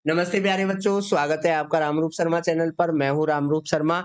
नमस्ते प्यारे बच्चों, स्वागत है आपका रामरूप शर्मा चैनल पर। मैं हूँ रामरूप शर्मा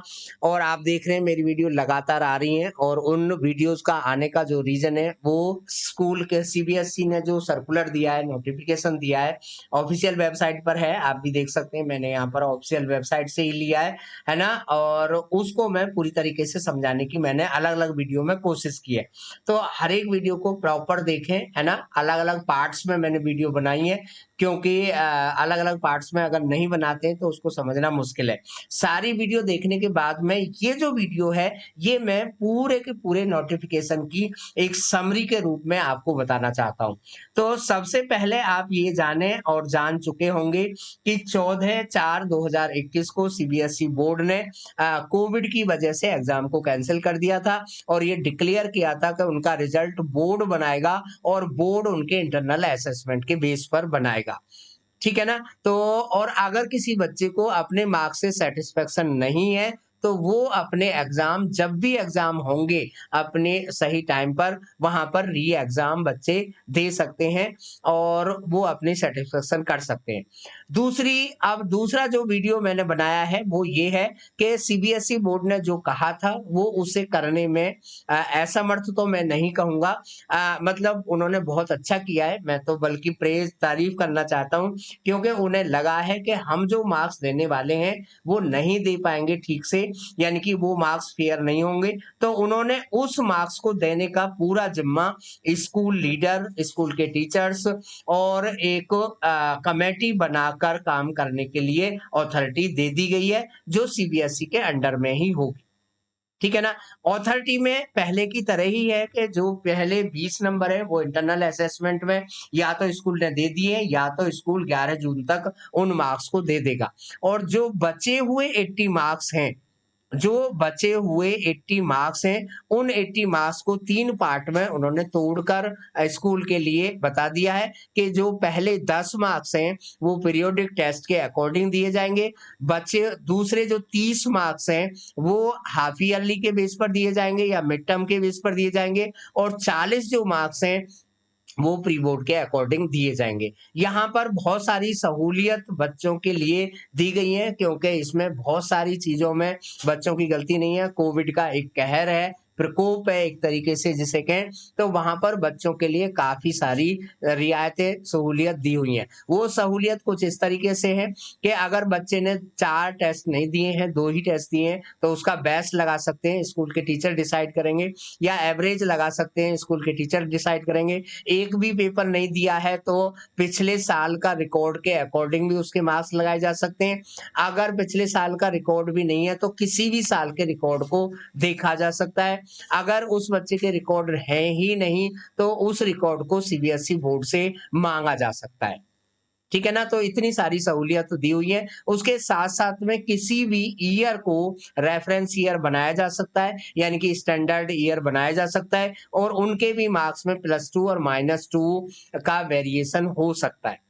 और आप देख रहे हैं मेरी वीडियो लगातार आ रही हैं और उन वीडियोस का आने का जो रीजन है वो स्कूल के सीबीएसई ने जो सर्कुलर दिया है, नोटिफिकेशन दिया है, ऑफिशियल वेबसाइट पर है। आप भी देख सकते हैं, मैंने यहाँ पर ऑफिशियल वेबसाइट से ही लिया है ना। और उसको मैं पूरी तरीके से समझाने की मैंने अलग अलग वीडियो में कोशिश की है। तो हर एक वीडियो को प्रॉपर देखें, है ना। अलग अलग पार्ट्स में मैंने वीडियो बनाई है, क्योंकि अलग-अलग पार्ट्स में अगर नहीं बनाते हैं तो उसको समझना मुश्किल है। सारी वीडियो देखने के बाद में ये जो वीडियो है, ये मैं पूरे के पूरे नोटिफ़िकेशन की एक समरी के रूप में आपको बताना चाहता हूँ। तो सबसे पहले आप ये जानें और जान चुके होंगे कि 14/4/2021 को सीबीएसई बोर्ड ने कोविड की वजह से एग्ज़ाम को कैंसल कर दिया था और ये डिक्लेयर किया था कि उनका रिज़ल्ट बोर्ड बनाएगा और बोर्ड उनके इंटरनल असेसमेंट के बेस पर बनाएगा। ठीक है ना? तो और अगर किसी बच्चे को अपने मार्क्स से सैटिस्फैक्शन नहीं है, तो वो अपने एग्ज़ाम जब भी एग्ज़ाम होंगे, अपने सही टाइम पर, वहाँ पर री-एग्ज़ाम बच्चे दे सकते हैं और वो अपनी सैटिस्फैक्शन कर सकते हैं। अब दूसरा जो वीडियो मैंने बनाया है, वो ये है कि सीबीएसई बोर्ड ने जो कहा था, वो उसे करने में असमर्थ तो मैं नहीं कहूँगा। मतलब उन्होंने बहुत अच्छा किया है, मैं तो बल्कि तारीफ़ करना चाहता हूँ, क्योंकि उन्हें लगा है कि हम जो मार्क्स देने वाले हैं वो नहीं दे पाएँगे ठीक से, यानी कि वो मार्क्स फेयर नहीं होंगे। तो उन्होंने उस मार्क्स को देने का पूरा ज़िम्मा स्कूल लीडर, स्कूल के टीचर्स और एक कमेटी बनाकर काम करने के लिए अथॉरिटी दे दी गई है, जो सीबीएसई के अंडर में ही होगी। ठीक है ना? अथॉरिटी में पहले की तरह ही है कि जो पहले 20 नंबर है वो इंटरनल असेसमेंट में या तो स्कूल ने दे दिए या तो स्कूल 11 जून तक उन मार्क्स को दे देगा। और जो बचे हुए 80 मार्क्स हैं, उन 80 मार्क्स को 3 पार्ट में उन्होंने तोड़कर स्कूल के लिए बता दिया है कि जो पहले 10 मार्क्स हैं, वो पीरियोडिक टेस्ट के अकॉर्डिंग दिए जाएँगे। बचे दूसरे जो 30 मार्क्स हैं, वो हाफ ईयरली के बेस पर दिए जाएँगे या मिड टर्म के बेस पर दिए जाएँगे और 40 जो मार्क्स हैं, वो प्री बोर्ड के अकॉर्डिंग दिए जाएँगे। यहाँ पर बहुत सारी सहूलियत बच्चों के लिए दी गई है, क्योंकि इसमें बहुत सारी चीज़ों में बच्चों की गलती नहीं है। कोविड का एक कहर है, प्रकोप है एक तरीके से जिसे कहें, तो वहाँ पर बच्चों के लिए काफ़ी सारी रियायतें, सहूलियत दी हुई हैं। वो सहूलियत कुछ इस तरीके से है कि अगर बच्चे ने 4 टेस्ट नहीं दिए हैं, 2 ही टेस्ट दिए हैं, तो उसका बेस्ट लगा सकते हैं, स्कूल के टीचर डिसाइड करेंगे, या एवरेज लगा सकते हैं, स्कूल के टीचर डिसाइड करेंगे। एक भी पेपर नहीं दिया है तो पिछले साल का रिकॉर्ड के अकॉर्डिंग भी उसके मार्क्स लगाए जा सकते हैं। अगर पिछले साल का रिकॉर्ड भी नहीं है तो किसी भी साल के रिकॉर्ड को देखा जा सकता है। अगर उस बच्चे के रिकॉर्ड है ही नहीं तो उस रिकॉर्ड को सीबीएसई बोर्ड से मांगा जा सकता है। ठीक है ना? तो इतनी सारी सहूलियत तो दी हुई है। उसके साथ-साथ में किसी भी ईयर को रेफरेंस ईयर बनाया जा सकता है, यानी कि स्टैंडर्ड ईयर बनाया जा सकता है और उनके भी मार्क्स में +2 और -2 का वेरिएशन हो सकता है।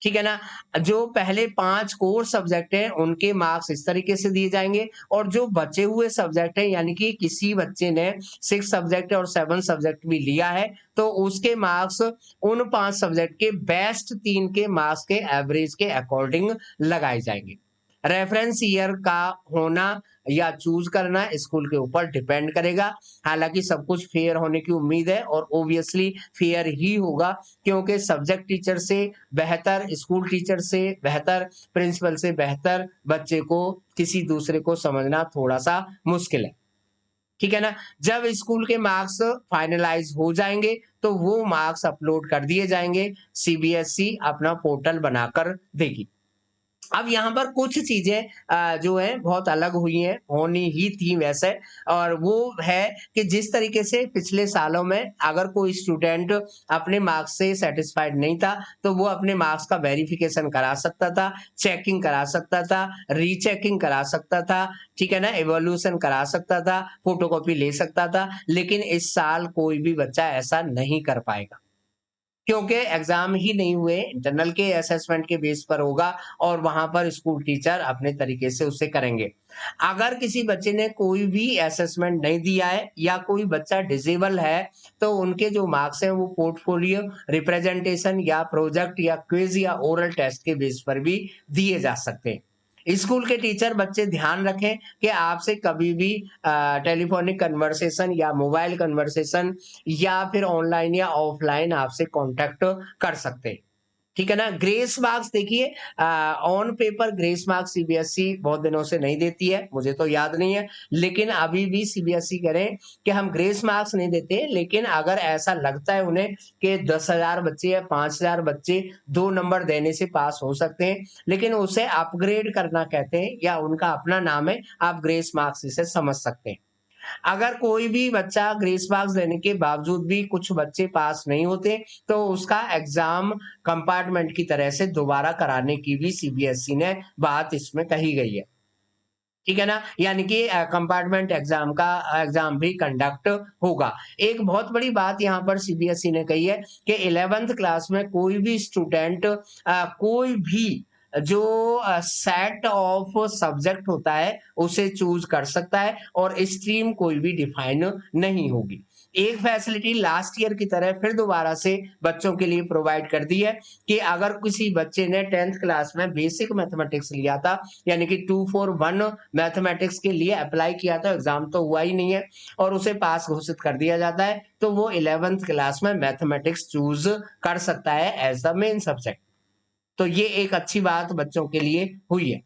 ठीक है ना? जो पहले 5 कोर सब्जेक्ट हैं, उनके मार्क्स इस तरीके से दिए जाएँगे और जो बचे हुए सब्जेक्ट हैं, यानी कि किसी बच्चे ने 6 सब्जेक्ट और 7 सब्जेक्ट भी लिया है, तो उसके मार्क्स उन 5 सब्जेक्ट के बेस्ट 3 के मार्क्स के एवरेज के अकॉर्डिंग लगाए जाएँगे। रेफरेंस ईयर का होना या चूज़ करना स्कूल के ऊपर डिपेंड करेगा। हालाँकि सब कुछ फेयर होने की उम्मीद है और ऑब्वियसली फेयर ही होगा, क्योंकि सब्जेक्ट टीचर से बेहतर, स्कूल टीचर से बेहतर, प्रिंसिपल से बेहतर बच्चे को किसी दूसरे को समझना थोड़ा-सा मुश्किल है। ठीक है ना? जब स्कूल के मार्क्स फाइनलाइज़ हो जाएँगे, तो वो मार्क्स अपलोड कर दिए जाएँगे, सीबीएसई अपना पोर्टल बनाकर देगी। अब यहाँ पर कुछ चीज़ें जो हैं बहुत अलग हुई हैं, होनी ही थी वैसे, और वो है कि जिस तरीके से पिछले सालों में अगर कोई स्टूडेंट अपने मार्क्स से सैटिस्फाइड नहीं था, तो वो अपने मार्क्स का वेरिफिकेशन करा सकता था, चेकिंग करा सकता था, रीचेकिंग करा सकता था, ठीक है ना? इवैल्यूएशन करा सकता था, फोटोकॉपी ले सकता था, लेकिन इस साल कोई भी बच्चा ऐसा नहीं कर पाएगा। क्योंकि एग्जाम ही नहीं हुए, इंटरनल के असेसमेंट के बेस पर होगा और वहां पर स्कूल टीचर अपने तरीके से उसे करेंगे। अगर किसी बच्चे ने कोई भी असेसमेंट नहीं दिया है या कोई बच्चा डिसेबल है, तो उनके जो मार्क्स हैं वो पोर्टफोलियो, रिप्रेजेंटेशन या प्रोजेक्ट या क्विज या ओरल टेस्ट के बेस पर भी दिए जा सकते हैं। स्कूल के टीचर बच्चे ध्यान रखें कि आपसे कभी भी टेलीफोनिक कन्वर्सेशन या मोबाइल कन्वर्सेशन या फिर ऑनलाइन या ऑफलाइन आपसे कांटेक्ट कर सकते हैं। ठीक है ना? ग्रेस मार्क्स देखिए, on paper grace marks CBSE बहुत दिनों से नहीं देती है, मुझे तो याद नहीं है, लेकिन अभी भी सीबीएसई कह रहे हैं कि हम ग्रेस मार्क्स नहीं देते, लेकिन अगर ऐसा लगता है उन्हें कि 10,000 बच्चे या 5,000 बच्चे 2 नंबर देने से पास हो सकते हैं, लेकिन उसे अपग्रेड करना कहते हैं या उनका अपना नाम है, आप ग्रेस मार्क्स इसे समझ सकते हैं। अगर कोई भी बच्चा ग्रेस मार्क्स देने के बावजूद भी कुछ बच्चे पास नहीं होते, तो उसका एग्जाम कंपार्टमेंट की तरह से दोबारा कराने की भी सीबीएसई ने बात इसमें कही गई है। ठीक है ना? यानी कि कंपार्टमेंट एग्जाम भी कंडक्ट होगा। एक बहुत बड़ी बात यहाँ पर सीबीएसई ने कही है कि 11th क्लास में कोई भी स्टूडेंट कोई भी जो सेट ऑफ सब्जेक्ट होता है उसे चूज कर सकता है और स्ट्रीम कोई भी डिफाइन नहीं होगी। एक फैसिलिटी लास्ट ईयर की तरह फिर दोबारा से बच्चों के लिए प्रोवाइड कर दी है कि अगर किसी बच्चे ने 10th क्लास में बेसिक मैथमेटिक्स लिया था, यानी कि 241 मैथमेटिक्स के लिए अप्लाई किया था, एग्जाम तो हुआ ही नहीं है और उसे पास घोषित कर दिया जाता है, तो वो 11th क्लास में मैथमेटिक्स चूज कर सकता है एज द मेन सब्जेक्ट। तो ये एक अच्छी बात बच्चों के लिए हुई है।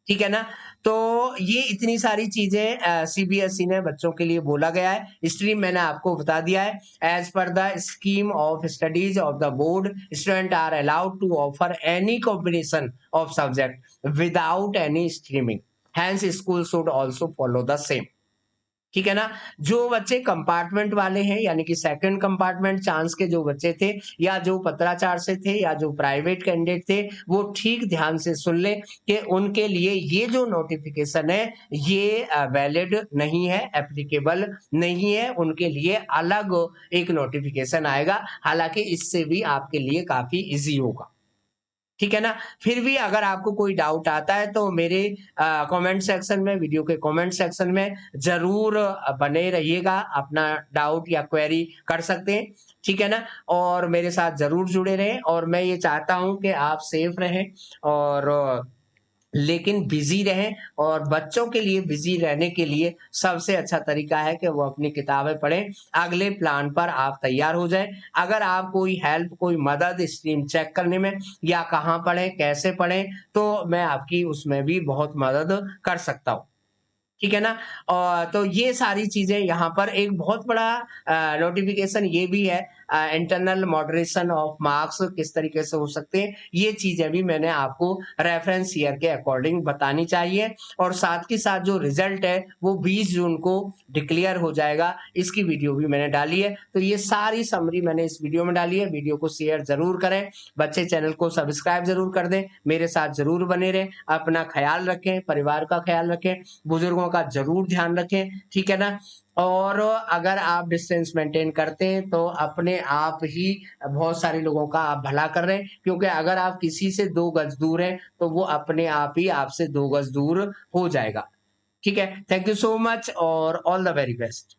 ठीक है ना? तो ये इतनी सारी चीजें सीबीएसई ने बच्चों के लिए बोला गया है। स्ट्रीम मैंने आपको बता दिया है। As per the scheme of studies of the board, student are allowed to offer any combination of subject without any streaming, hence school should also follow the same. ठीक है ना? जो बच्चे कंपार्टमेंट वाले हैं, यानी कि सेकंड कंपार्टमेंट चांस के जो बच्चे थे या जो पत्राचार से थे या जो प्राइवेट कैंडिडेट थे, वो ठीक ध्यान से सुन लें कि उनके लिए ये जो नोटिफिकेशन है ये वैलिड नहीं है, एप्लीकेबल नहीं है, उनके लिए अलग एक नोटिफिकेशन आएगा, हालांकि इससे भी आपके लिए काफी इजी होगा। ठीक है ना? फिर भी अगर आपको कोई डाउट आता है तो मेरे कमेंट सेक्शन में, वीडियो के कमेंट सेक्शन में ज़रूर बने रहिएगा, अपना डाउट या क्वेरी कर सकते हैं, ठीक है ना? और मेरे साथ ज़रूर जुड़े रहें और मैं ये चाहता हूँ कि आप सेफ रहें और लेकिन बिजी रहें और बच्चों के लिए बिजी रहने के लिए सबसे अच्छा तरीका है कि वो अपनी किताबें पढ़ें, अगले प्लान पर आप तैयार हो जाएं। अगर आप कोई हेल्प, कोई मदद स्ट्रीम चेक करने में या कहाँ पढ़ें, कैसे पढ़ें, तो मैं आपकी उसमें भी बहुत मदद कर सकता हूँ। ठीक है ना? और तो ये सारी चीज़ें यहाँ पर एक बहुत बड़ा नोटिफ़िकेशन ये भी है, इंटरनल मॉडरेशन ऑफ मार्क्स किस तरीके से हो सकते हैं, ये चीज़ें भी मैंने आपको रेफरेंस ईयर के अकॉर्डिंग बतानी चाहिए और साथ के साथ जो रिज़ल्ट है वो 20 जून को डिक्लेयर हो जाएगा, इसकी वीडियो भी मैंने डाली है। तो ये सारी समरी मैंने इस वीडियो में डाली है, वीडियो को शेयर ज़रूर करें, बच्चे चैनल को सब्सक्राइब ज़रूर कर दें, मेरे साथ ज़रूर बने रहें, अपना ख़्याल रखें, परिवार का ख़्याल रखें, बुजुर्गों का जरूर ध्यान रखें, ठीक है ना? और अगर आप डिस्टेंस मेंटेन करते हैं तो अपने आप ही बहुत सारे लोगों का आप भला कर रहे हैं, क्योंकि अगर आप किसी से 2 गज दूर हैं तो वो अपने आप ही आपसे 2 गज दूर हो जाएगा। ठीक है? थैंक यू सो मच और ऑल द वेरी बेस्ट।